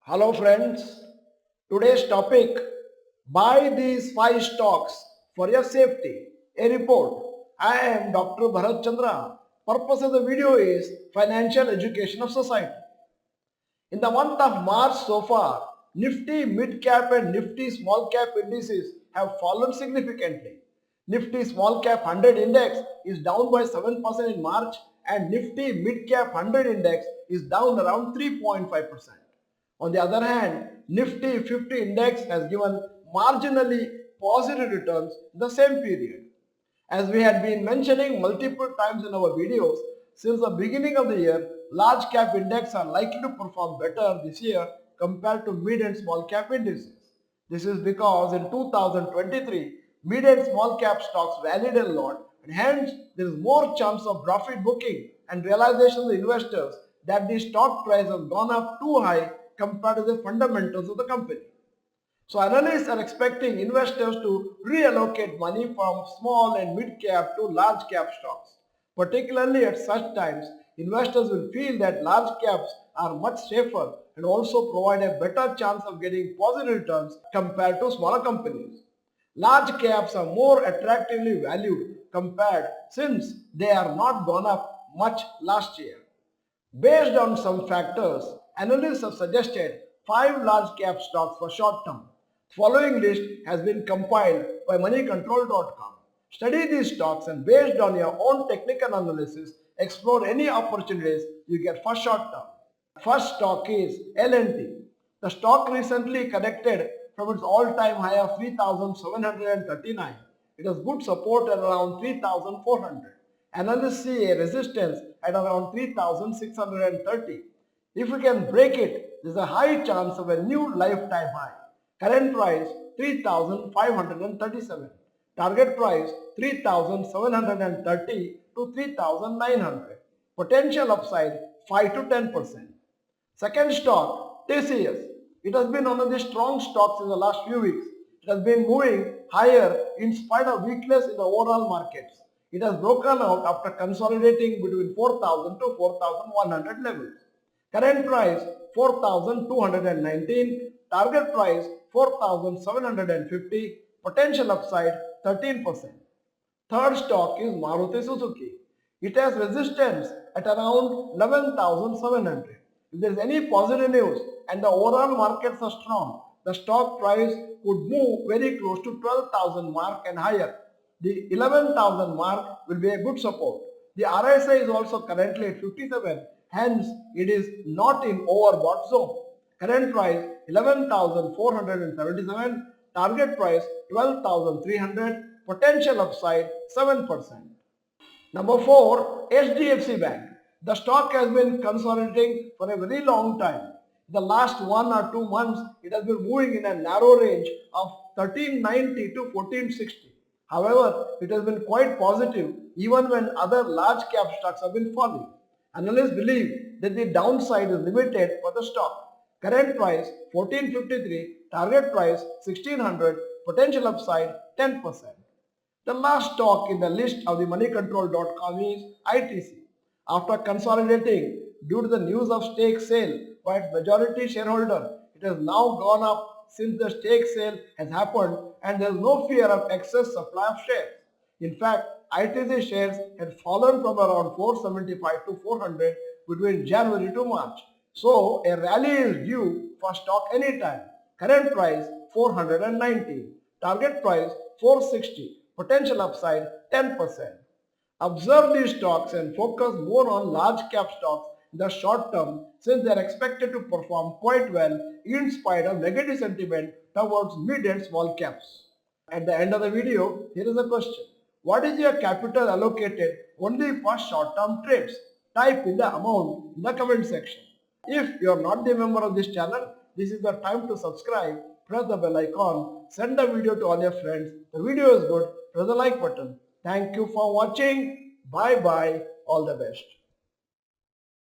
Hello friends, today's topic, buy these 5 stocks for your safety. A report. I am Dr. Bharath Chandra. Purpose of the video is financial education of society. In the month of March so far, Nifty mid cap and Nifty small cap indices have fallen significantly. Nifty small cap 100 index is down by 7% in March and Nifty mid cap 100 index is down around 3.5%. On the other hand, Nifty 50 index has given marginally positive returns in the same period. As we had been mentioning multiple times in our videos, since the beginning of the year, large cap index are likely to perform better this year compared to mid and small cap indices. This is because in 2023, mid and small cap stocks rallied a lot and hence there is more chance of profit booking and realization of the investors that the stock price has gone up too high compared to the fundamentals of the company. So analysts are expecting investors to reallocate money from small and mid cap to large cap stocks. Particularly at such times, investors will feel that large caps are much safer and also provide a better chance of getting positive returns compared to smaller companies. Large caps are more attractively valued compared since they are not gone up much last year. Based on some factors, analysts have suggested 5 large cap stocks for short term. The following list has been compiled by moneycontrol.com. Study these stocks and based on your own technical analysis, explore any opportunities you get for short term. First stock is L&T. The stock recently corrected from its all-time high of 3,739. It has good support at around 3,400. Analysts see a resistance at around 3,630. If we can break it, there is a high chance of a new lifetime high. Current price 3,537. Target price 3,730 to 3,900. Potential upside 5 to 10%. Second stock, TCS. It has been one of the strong stocks in the last few weeks. It has been moving higher in spite of weakness in the overall markets. It has broken out after consolidating between 4,000 to 4,100 levels. Current price 4,219, target price 4,750, potential upside 13%. Third stock is Maruti Suzuki. It has resistance at around 11,700. If there is any positive news and the overall markets are strong, the stock price could move very close to 12,000 mark and higher. The 11,000 mark will be a good support. The RSI is also currently at 57, hence it is not in overbought zone. Current price 11,477, target price 12,300, potential upside 7%. Number 4, HDFC Bank. The stock has been consolidating for a very long time. In the last 1 or 2 months, it has been moving in a narrow range of 1390 to 1460. However, it has been quite positive even when other large cap stocks have been falling. Analysts believe that the downside is limited for the stock. Current price 1453, target price 1600, potential upside 10%. The last stock in the list of the moneycontrol.com is ITC. After consolidating due to the news of stake sale by its majority shareholder, it has now gone up since the stake sale has happened and there is no fear of excess supply of shares. In fact, ITC shares had fallen from around 475 to 400 between January to March. So, a rally is due for stock anytime. Current price 419, target price 460, potential upside 10%. Observe these stocks and focus more on large cap stocks in the short term since they are expected to perform quite well in spite of negative sentiment towards mid and small caps. At the end of the video, here is a question. What is your capital allocated only for short term trades? Type in the amount in the comment section. If you are not the member of this channel, this is the time to subscribe, press the bell icon, send the video to all your friends. The video is good, press the like button. Thank you for watching. Bye bye. All the best.